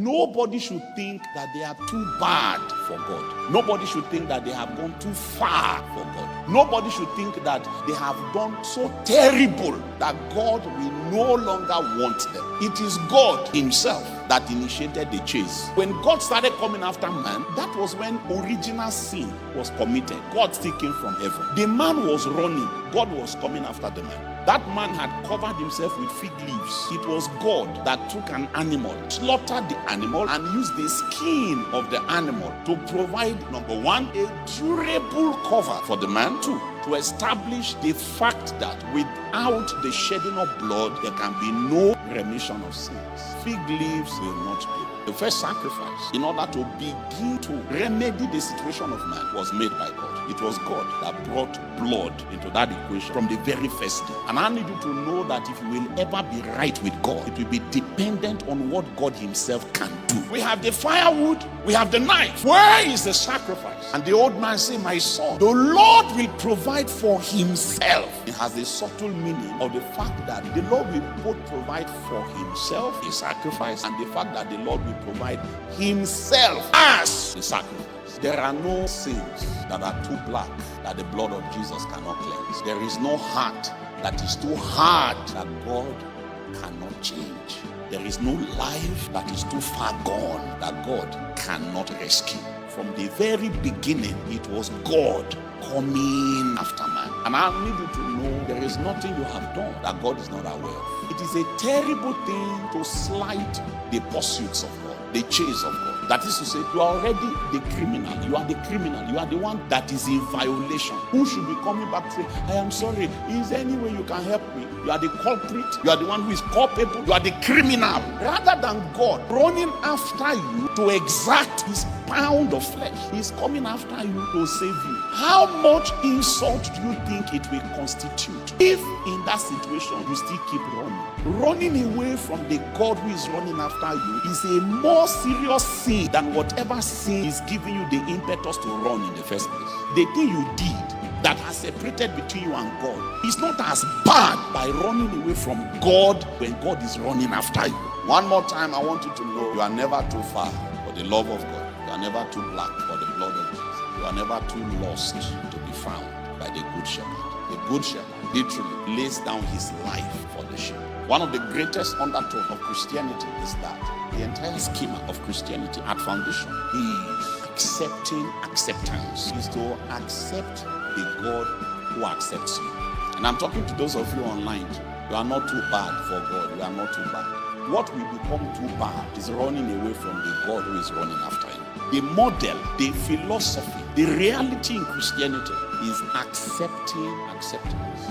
nobody should think that they are too bad for God. Nobody should think that they have gone too far for God. Nobody should think that they have done so terrible that God will no longer want them. It is God himself that initiated the chase. When God started coming after man, that was when original sin was committed. God still came from heaven. The man was running. God was coming after the man. That man had covered himself with fig leaves. It was God that took an animal, slaughtered the animal, and used the skin of the animal to provide, number one, a durable cover for the man. Two, to establish the fact that without the shedding of blood, there can be no remission of sins. Fig leaves will not do. The first sacrifice, in order to begin to remedy the situation of man, was made by God. It was God that brought blood into that equation from the very first day. And I need you to know that if you will ever be right with God, it will be dependent on what God himself can do. We have the firewood, we have the knife. Where is the sacrifice? And the old man said, my son, the Lord will provide for himself. It has a subtle meaning of the fact that the Lord will both provide for himself a sacrifice, and the fact that the Lord will provide himself as the sacrifice. There are no sins that are too black that the blood of Jesus cannot cleanse. There is no heart that is too hard that God cannot change. There is no life that is too far gone that God cannot rescue. From the very beginning, it was God coming after man. And I need you to know there is nothing you have done that God is not aware of. It is a terrible thing to slight the pursuits of God, the chase of God. That is to say, you are already the criminal. You are the criminal. You are the one that is in violation. Who should be coming back to say, I am sorry. Is there any way you can help me? You are the culprit. You are the one who is culpable. You are the criminal. Rather than God running after you to exact his pound of flesh, he is coming after you to save you. How much insult do you think it will constitute if in that situation you still keep running? Running away from the God who is running after you is a more serious sin than whatever sin is giving you the impetus to run in the first place. The thing you did that has separated between you and God is not as bad by running away from God when God is running after you. One more time, I want you to know you are never too far for the love of God. You are never too black for the blood of Jesus. You are never too lost to be found by the good shepherd. The good shepherd literally lays down his life for the sheep. One of the greatest undertones of Christianity is that the entire schema of Christianity at foundation is accepting acceptance. Is to accept the God who accepts you. And I'm talking to those of you online. You are not too bad for God. You are not too bad. What will become too bad is running away from the God who is running after you. The model, the philosophy, the reality in Christianity is accepting acceptance.